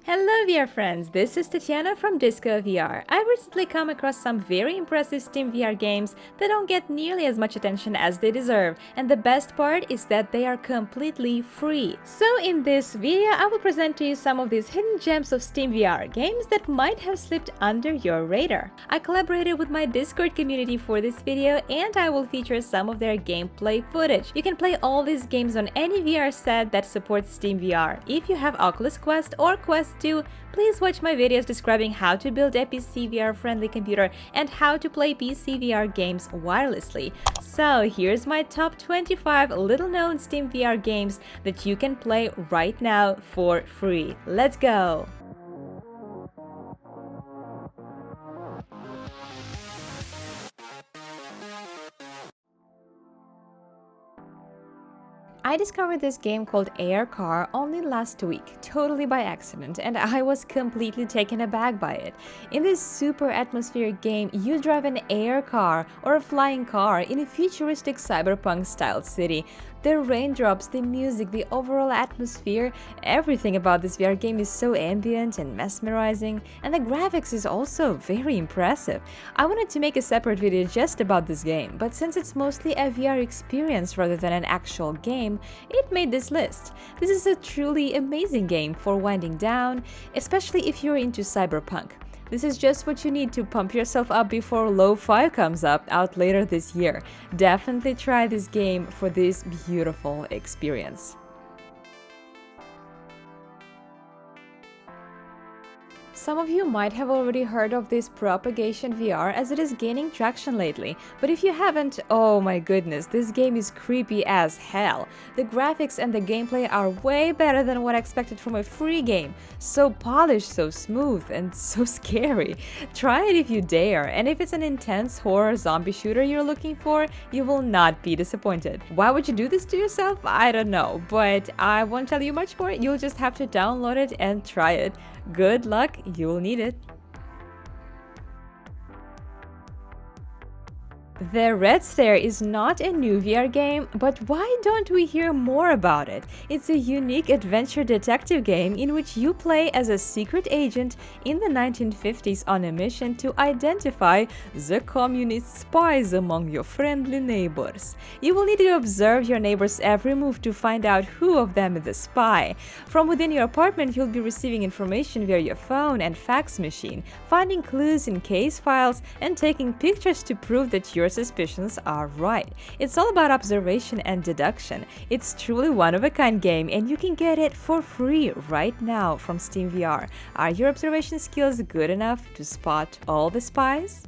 Hello VR friends, this is Tatiana from Disco VR. I recently come across some very impressive SteamVR games that don't get nearly as much attention as they deserve, and the best part is that they are completely free. So in this video, I will present to you some of these hidden gems of SteamVR, games that might have slipped under your radar. I collaborated with my Discord community for this video, and I will feature some of their gameplay footage. You can play all these games on any VR set that supports SteamVR. If you have Oculus Quest or Quest 2, please watch my videos describing how to build a PC VR friendly computer and how to play PC VR games wirelessly. So here's my top 25 little known Steam VR games that you can play right now for free. Let's go! I discovered this game called Aircar only last week, totally by accident, and I was completely taken aback by it. In this super atmospheric game, you drive an air car or a flying car in a futuristic cyberpunk-style city. The raindrops, the music, the overall atmosphere, everything about this VR game is so ambient and mesmerizing, and the graphics is also very impressive. I wanted to make a separate video just about this game, but since it's mostly a VR experience rather than an actual game, it made this list. This is a truly amazing game for winding down, especially if you're into cyberpunk. This is just what you need to pump yourself up before Lo-Fi comes out later this year. Definitely try this game for this beautiful experience. Some of you might have already heard of this Propagation VR as it is gaining traction lately, but if you haven't, oh my goodness, this game is creepy as hell. The graphics and the gameplay are way better than what I expected from a free game. So polished, so smooth, and so scary. Try it if you dare, and if it's an intense horror zombie shooter you're looking for, you will not be disappointed. Why would you do this to yourself? I don't know, but I won't tell you much more. You'll just have to download it and try it. Good luck, you'll need it. The Red Stare is not a new VR game, but why don't we hear more about it? It's a unique adventure detective game in which you play as a secret agent in the 1950s on a mission to identify the communist spies among your friendly neighbors. You will need to observe your neighbors' every move to find out who of them is the spy. From within your apartment, you'll be receiving information via your phone and fax machine, finding clues in case files, and taking pictures to prove that your suspicions are right. It's all about observation and deduction. It's truly one-of-a-kind game, and you can get it for free right now from SteamVR. Are your observation skills good enough to spot all the spies?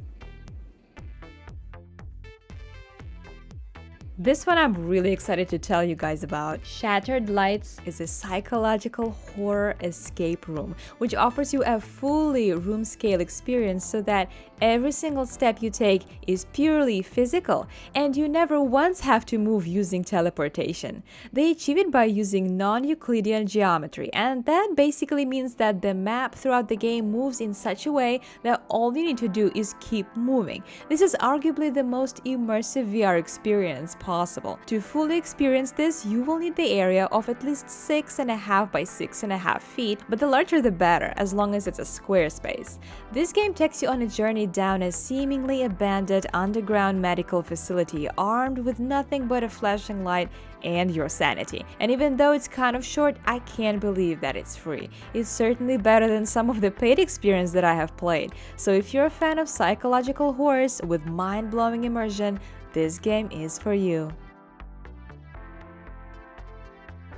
This one I'm really excited to tell you guys about. Shattered Lights is a psychological horror escape room, which offers you a fully room-scale experience so that every single step you take is purely physical, and you never once have to move using teleportation. They achieve it by using non-Euclidean geometry, and that basically means that the map throughout the game moves in such a way that all you need to do is keep moving. This is arguably the most immersive VR experience possible. To fully experience this, you will need the area of at least 6.5 by 6.5 feet, but the larger the better, as long as it's a square space. This game takes you on a journey down a seemingly abandoned underground medical facility armed with nothing but a flashing light and your sanity. And even though it's kind of short, I can't believe that it's free. It's certainly better than some of the paid experience that I have played. So if you're a fan of psychological horrors with mind-blowing immersion, this game is for you.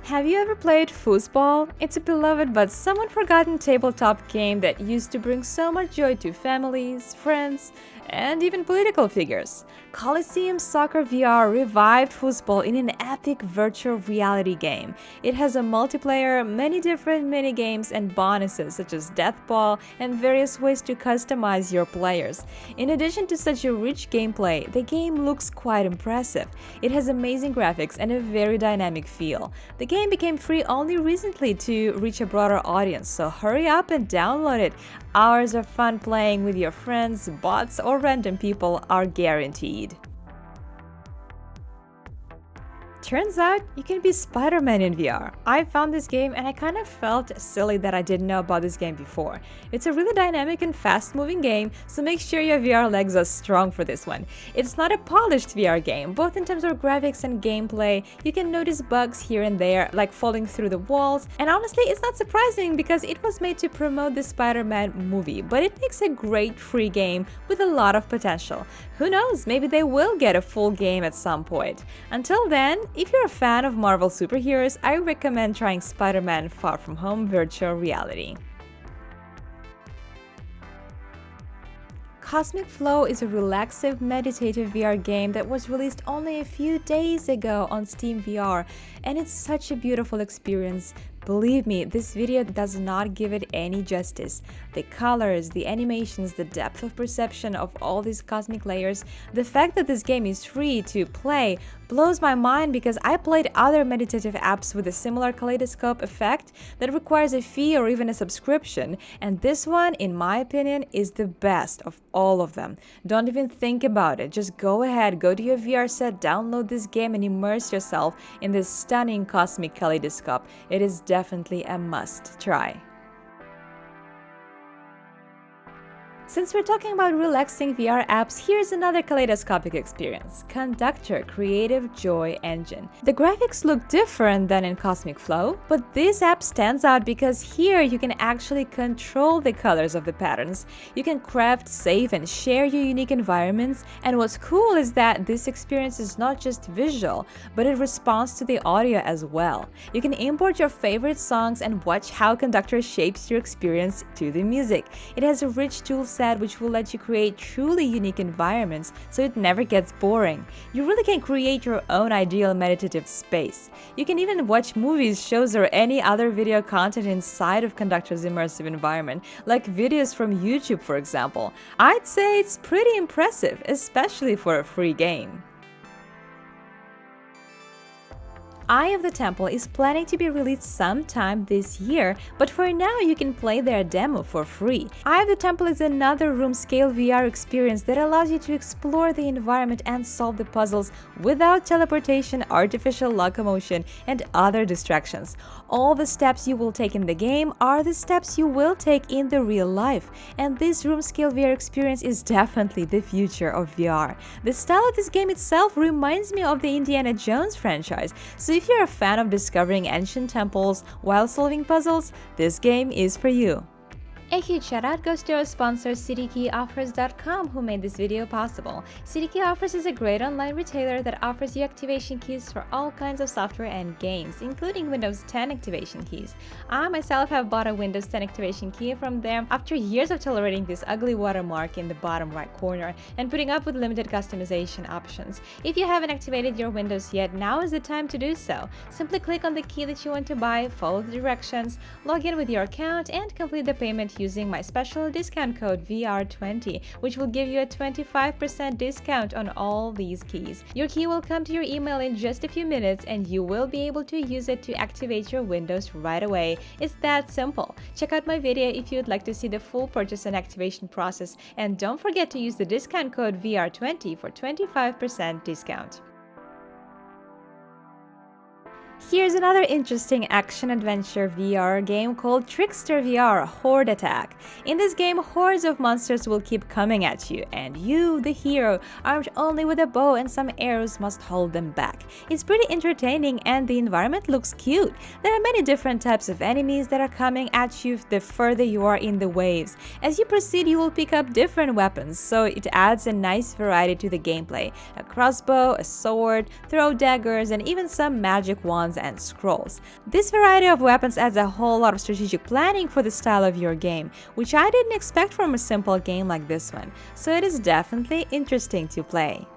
Have you ever played foosball? It's a beloved but somewhat forgotten tabletop game that used to bring so much joy to families, friends, and even political figures. Koliseum Soccer VR revived foosball in an epic virtual reality game. It has a multiplayer, many different mini-games and bonuses such as death ball and various ways to customize your players. In addition to such a rich gameplay, the game looks quite impressive. It has amazing graphics and a very dynamic feel. The game became free only recently to reach a broader audience, so hurry up and download it. Hours of fun playing with your friends, bots, or random people are guaranteed. Turns out you can be Spider-Man in VR. I found this game and I kind of felt silly that I didn't know about this game before. It's a really dynamic and fast-moving game, so make sure your VR legs are strong for this one. It's not a polished VR game, both in terms of graphics and gameplay. You can notice bugs here and there, like falling through the walls, and honestly, it's not surprising because it was made to promote the Spider-Man movie, but it makes a great free game with a lot of potential. Who knows, maybe they will get a full game at some point. Until then, if you're a fan of Marvel superheroes, I recommend trying Spider-Man Far From Home virtual reality. Cosmic Flow is a relaxive, meditative VR game that was released only a few days ago on SteamVR, and it's such a beautiful experience. Believe me, this video does not give it any justice. The colors, the animations, the depth of perception of all these cosmic layers, the fact that this game is free to play blows my mind because I played other meditative apps with a similar kaleidoscope effect that requires a fee or even a subscription, and this one, in my opinion, is the best of all of them. Don't even think about it, just go ahead, go to your VR set, download this game and immerse yourself in this stunning cosmic kaleidoscope. It is definitely a must try. Since we're talking about relaxing VR apps, here's another kaleidoscopic experience, Conductor Creative Joy Engine. The graphics look different than in Cosmic Flow, but this app stands out because here you can actually control the colors of the patterns. You can craft, save, and share your unique environments, and what's cool is that this experience is not just visual, but it responds to the audio as well. You can import your favorite songs and watch how Conductor shapes your experience to the music. It has a rich toolset which will let you create truly unique environments so it never gets boring. You really can create your own ideal meditative space. You can even watch movies, shows, or any other video content inside of Conductor's immersive environment, like videos from YouTube, for example. I'd say it's pretty impressive, especially for a free game. Eye of the Temple is planning to be released sometime this year, but for now you can play their demo for free. Eye of the Temple is another room-scale VR experience that allows you to explore the environment and solve the puzzles without teleportation, artificial locomotion, and other distractions. All the steps you will take in the game are the steps you will take in the real life, and this room-scale VR experience is definitely the future of VR. The style of this game itself reminds me of the Indiana Jones franchise, so if you're a fan of discovering ancient temples while solving puzzles, this game is for you. A huge shout out goes to our sponsor CityKeyOffers.com, who made this video possible. CityKey Offers is a great online retailer that offers you activation keys for all kinds of software and games, including Windows 10 activation keys. I myself have bought a Windows 10 activation key from them after years of tolerating this ugly watermark in the bottom right corner and putting up with limited customization options. If you haven't activated your Windows yet, now is the time to do so. Simply click on the key that you want to buy, follow the directions, log in with your account, and complete the payment using my special discount code VR20, which will give you a 25% discount on all these keys. Your key will come to your email in just a few minutes and you will be able to use it to activate your Windows right away. It's that simple. Check out my video if you'd like to see the full purchase and activation process, and don't forget to use the discount code VR20 for 25% discount. Here's another interesting action-adventure VR game called Trickster VR Horde Attack. In this game, hordes of monsters will keep coming at you, and you, the hero, armed only with a bow and some arrows, must hold them back. It's pretty entertaining and the environment looks cute. There are many different types of enemies that are coming at you the further you are in the waves. As you proceed, you will pick up different weapons, so it adds a nice variety to the gameplay. A crossbow, a sword, throw daggers, and even some magic wands and scrolls. This variety of weapons adds a whole lot of strategic planning for the style of your game, which I didn't expect from a simple game like this one, so it is definitely interesting to play.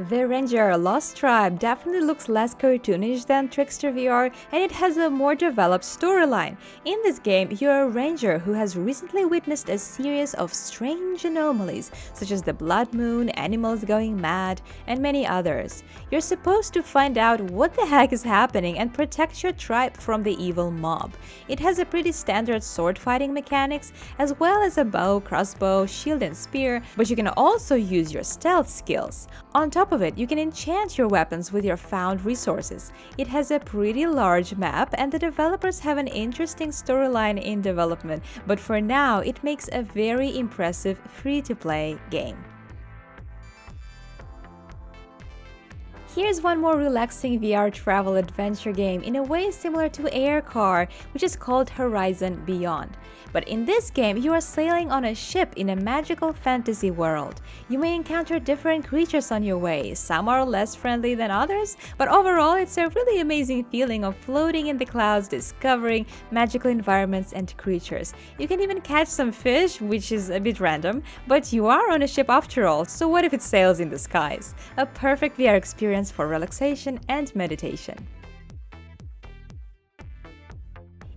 The Ranger Lost Tribe definitely looks less cartoonish than Trickster VR, and it has a more developed storyline. In this game, you're a ranger who has recently witnessed a series of strange anomalies, such as the blood moon, animals going mad, and many others. You're supposed to find out what the heck is happening and protect your tribe from the evil mob. It has a pretty standard sword fighting mechanics, as well as a bow, crossbow, shield, and spear, but you can also use your stealth skills. On top top of it, you can enchant your weapons with your found resources. It has a pretty large map, and the developers have an interesting storyline in development, but for now, it makes a very impressive free-to-play game. Here's one more relaxing VR travel adventure game in a way similar to Aircar, which is called Horizon Beyond. But in this game, you are sailing on a ship in a magical fantasy world. You may encounter different creatures on your way. Some are less friendly than others, but overall it's a really amazing feeling of floating in the clouds, discovering magical environments and creatures. You can even catch some fish, which is a bit random, but you are on a ship after all, so what if it sails in the skies? A perfect VR experience for relaxation and meditation.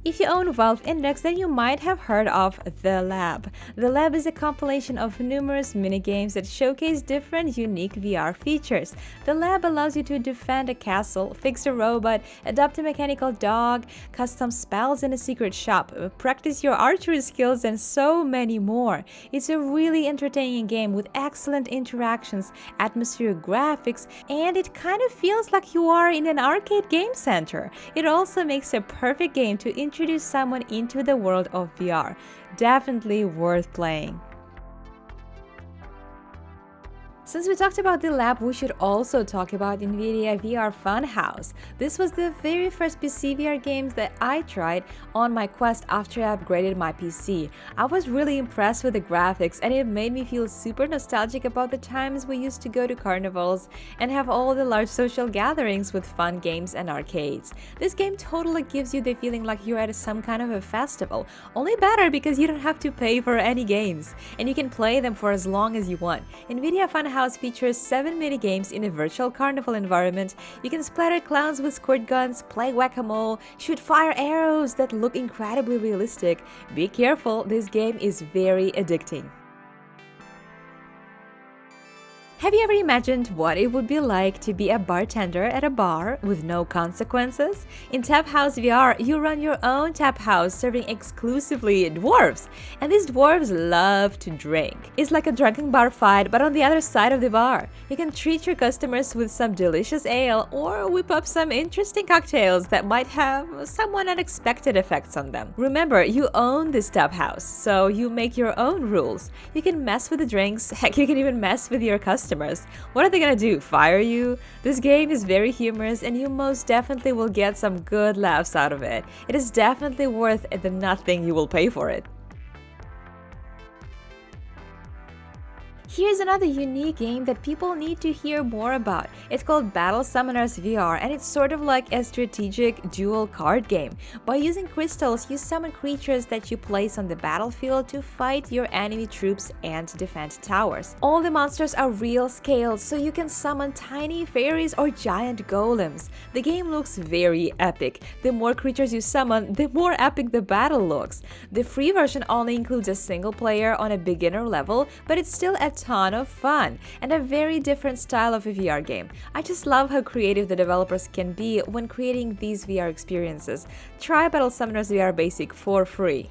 If you own Valve Index, then you might have heard of The Lab. The Lab is a compilation of numerous minigames that showcase different unique VR features. The Lab allows you to defend a castle, fix a robot, adopt a mechanical dog, custom spells in a secret shop, practice your archery skills, and so many more. It's a really entertaining game with excellent interactions, atmospheric graphics, and it kind of feels like you are in an arcade game center. It also makes a perfect game to introduce someone into the world of VR. Definitely worth playing. Since we talked about the lab, we should also talk about NVIDIA VR Funhouse. This was the very first PC VR games that I tried on my Quest after I upgraded my PC. I was really impressed with the graphics, and it made me feel super nostalgic about the times we used to go to carnivals and have all the large social gatherings with fun games and arcades. This game totally gives you the feeling like you're at some kind of a festival, only better because you don't have to pay for any games, and you can play them for as long as you want. NVIDIA Funhouse features 7 mini-games in a virtual carnival environment. You can splatter clowns with squirt guns, play whack-a-mole, shoot fire arrows that look incredibly realistic. Be careful, this game is very addicting. Have you ever imagined what it would be like to be a bartender at a bar with no consequences? In Taphouse VR, you run your own tap house serving exclusively dwarves, and these dwarves love to drink. It's like a drunken bar fight, but on the other side of the bar. You can treat your customers with some delicious ale or whip up some interesting cocktails that might have somewhat unexpected effects on them. Remember, you own this tap house, so you make your own rules. You can mess with the drinks, heck, you can even mess with your customers. What are they gonna do? Fire you? This game is very humorous, and you most definitely will get some good laughs out of it. It is definitely worth the nothing you will pay for it. Here's another unique game that people need to hear more about. It's called Battle Summoners VR, and it's sort of like a strategic dual card game. By using crystals, you summon creatures that you place on the battlefield to fight your enemy troops and defend towers. All the monsters are real scaled, so you can summon tiny fairies or giant golems. The game looks very epic. The more creatures you summon, the more epic the battle looks. The free version only includes a single player on a beginner level, but it's still a ton of fun and a very different style of a VR game. I just love how creative the developers can be when creating these VR experiences. Try Battle Summoners VR Basic for free.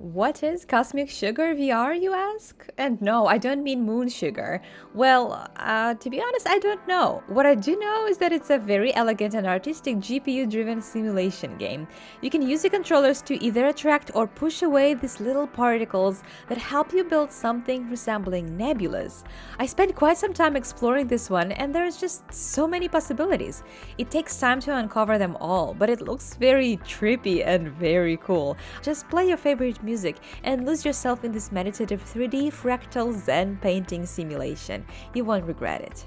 What is Cosmic Sugar VR, you ask? And no, I don't mean moon sugar. Well, to be honest, I don't know. What I do know is that it's a very elegant and artistic GPU-driven simulation game. You can use the controllers to either attract or push away these little particles that help you build something resembling nebulas. I spent quite some time exploring this one, and there's just so many possibilities. It takes time to uncover them all, but it looks very trippy and very cool. Just play your favorite music and lose yourself in this meditative 3D fractal Zen painting simulation. You won't regret it.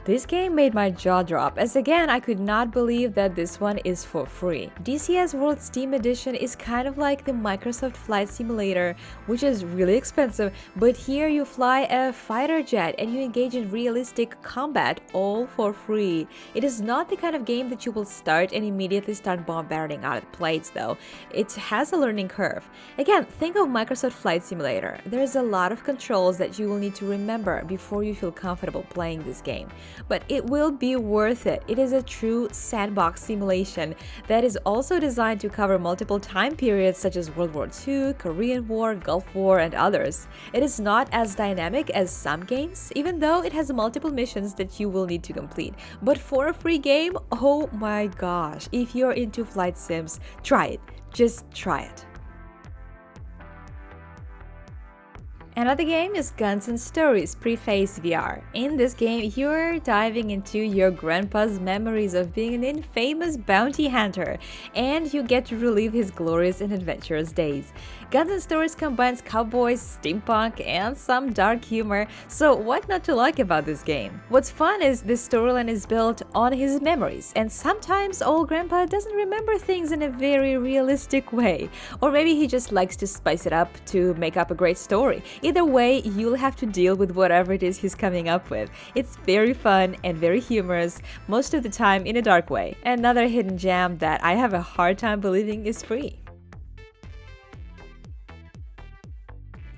This game made my jaw drop, as again I could not believe that this one is for free. DCS World Steam Edition is kind of like the Microsoft Flight Simulator, which is really expensive, but here you fly a fighter jet and you engage in realistic combat all for free. It is not the kind of game that you will start and immediately start bombarding other planes though. It has a learning curve. Again, think of Microsoft Flight Simulator. There's a lot of controls that you will need to remember before you feel comfortable playing this game. but it will be worth it. It is a true sandbox simulation that is also designed to cover multiple time periods such as World War II, Korean War, Gulf War, and others. It is not as dynamic as some games, even though it has multiple missions that you will need to complete. But for a free game, oh my gosh, if you're into flight sims, try it. Just try it. Another game is Guns and Stories Preface VR. In this game, you're diving into your grandpa's memories of being an infamous bounty hunter, and you get to relive his glorious and adventurous days. Guns and Stories combines cowboys, steampunk, and some dark humor, so what not to like about this game? What's fun is this storyline is built on his memories, and sometimes old grandpa doesn't remember things in a very realistic way. Or maybe he just likes to spice it up to make up a great story. Either way, you'll have to deal with whatever it is he's coming up with. It's very fun and very humorous, most of the time in a dark way. Another hidden gem that I have a hard time believing is free.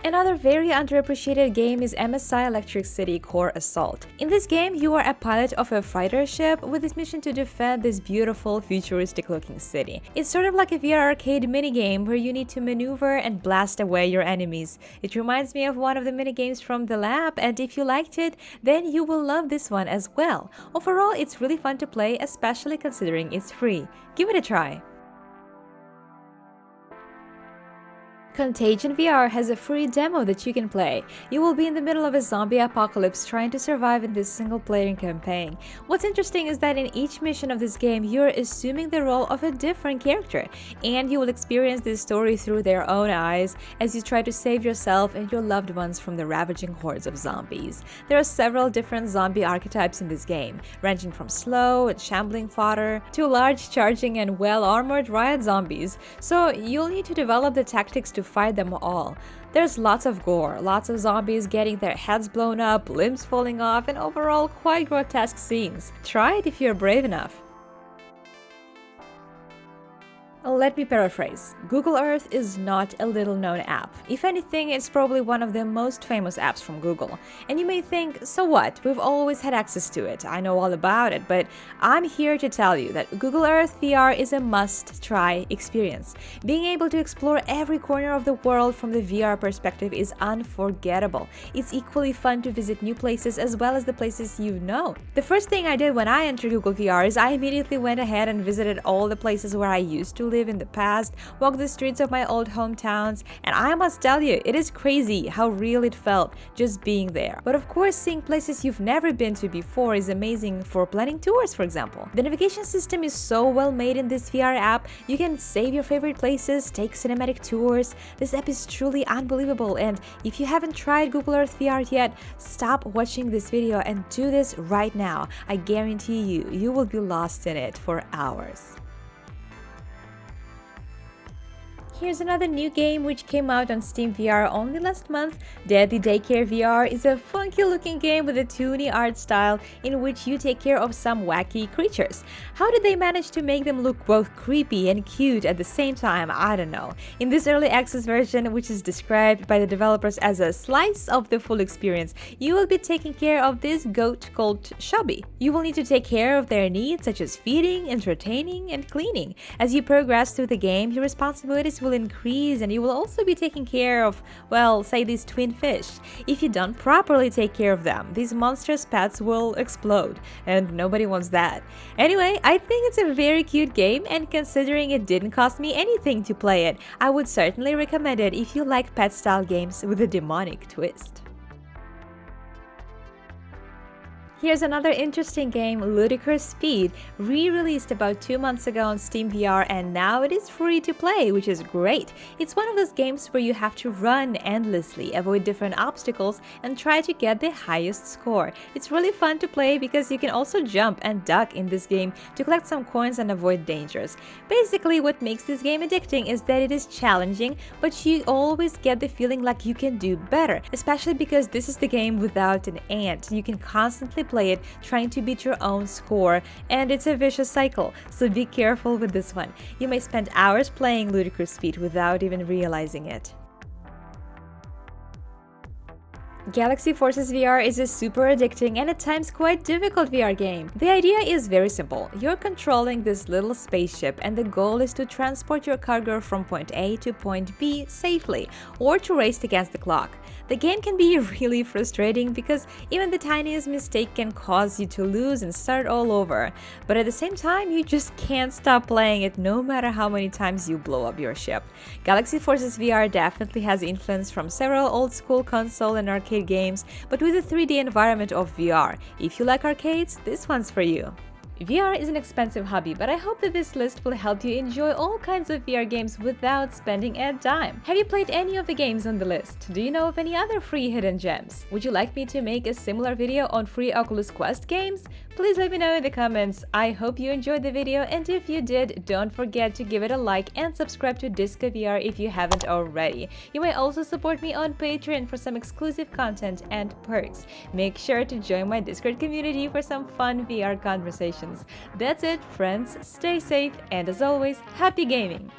Another very underappreciated game is MSI Electric City Core Assault. In this game, you are a pilot of a fighter ship with its mission to defend this beautiful, futuristic-looking city. It's sort of like a VR arcade minigame where you need to maneuver and blast away your enemies. It reminds me of one of the minigames from the lab, and if you liked it, then you will love this one as well. Overall, it's really fun to play, especially considering it's free. Give it a try. Contagion VR has a free demo that you can play. You will be in the middle of a zombie apocalypse trying to survive in this single-player campaign. What's interesting is that in each mission of this game, you're assuming the role of a different character, and you will experience this story through their own eyes as you try to save yourself and your loved ones from the ravaging hordes of zombies. There are several different zombie archetypes in this game, ranging from slow and shambling fodder to large, charging, and well-armored riot zombies, so you'll need to develop the tactics to fight them all. There's lots of gore, lots of zombies getting their heads blown up, limbs falling off, and overall quite grotesque scenes. Try it if you're brave enough. Let me paraphrase. Google Earth is not a little-known app. If anything, it's probably one of the most famous apps from Google. And you may think, so what? We've always had access to it. I know all about it, but I'm here to tell you that Google Earth VR is a must-try experience. Being able to explore every corner of the world from the VR perspective is unforgettable. It's equally fun to visit new places as well as the places you've known. The first thing I did when I entered Google VR is I immediately went ahead and visited all the places where I used to live in the past, walked the streets of my old hometowns, and I must tell you, it is crazy how real it felt just being there. But of course, seeing places you've never been to before is amazing for planning tours, for example. The navigation system is so well made in this VR app, you can save your favorite places, take cinematic tours. This app is truly unbelievable, and if you haven't tried Google Earth VR yet, stop watching this video and do this right now. I guarantee you will be lost in it for hours. Here's another new game which came out on SteamVR only last month. Deadly Daycare VR is a funky looking game with a toony art style in which you take care of some wacky creatures. How did they manage to make them look both creepy and cute at the same time? I don't know. In this early access version, which is described by the developers as a slice of the full experience, you will be taking care of this goat called Chubby. You will need to take care of their needs such as feeding, entertaining, and cleaning. As you progress through the game, your responsibilities will increase, and you will also be taking care of, well, say these twin fish. If you don't properly take care of them, these monstrous pets will explode, and nobody wants that. Anyway, I think it's a very cute game, and considering it didn't cost me anything to play it, I would certainly recommend it if you like pet-style games with a demonic twist. Here's another interesting game, Ludicrous Speed, re-released about 2 months ago on SteamVR, and now it is free to play, which is great. It's one of those games where you have to run endlessly, avoid different obstacles, and try to get the highest score. It's really fun to play because you can also jump and duck in this game to collect some coins and avoid dangers. Basically, what makes this game addicting is that it is challenging, but you always get the feeling like you can do better, especially because this is the game without an end. You can constantly play it trying to beat your own score, and it's a vicious cycle, so be careful with this one. You may spend hours playing Ludicrous Speed without even realizing it. Galaxy Forces VR is a super addicting and at times quite difficult VR game. The idea is very simple. You're controlling this little spaceship and the goal is to transport your cargo from point A to point B safely, or to race against the clock. The game can be really frustrating because even the tiniest mistake can cause you to lose and start all over. But at the same time, you just can't stop playing it no matter how many times you blow up your ship. Galaxy Forces VR definitely has influence from several old-school console and arcade games, but with a 3D environment of VR. If you like arcades, this one's for you. VR is an expensive hobby, but I hope that this list will help you enjoy all kinds of VR games without spending a dime. Have you played any of the games on the list? Do you know of any other free hidden gems? Would you like me to make a similar video on free Oculus Quest games? Please let me know in the comments. I hope you enjoyed the video, and if you did, don't forget to give it a like and subscribe to Disco VR if you haven't already. You may also support me on Patreon for some exclusive content and perks. Make sure to join my Discord community for some fun VR conversations. That's it, friends. Stay safe, and as always, happy gaming!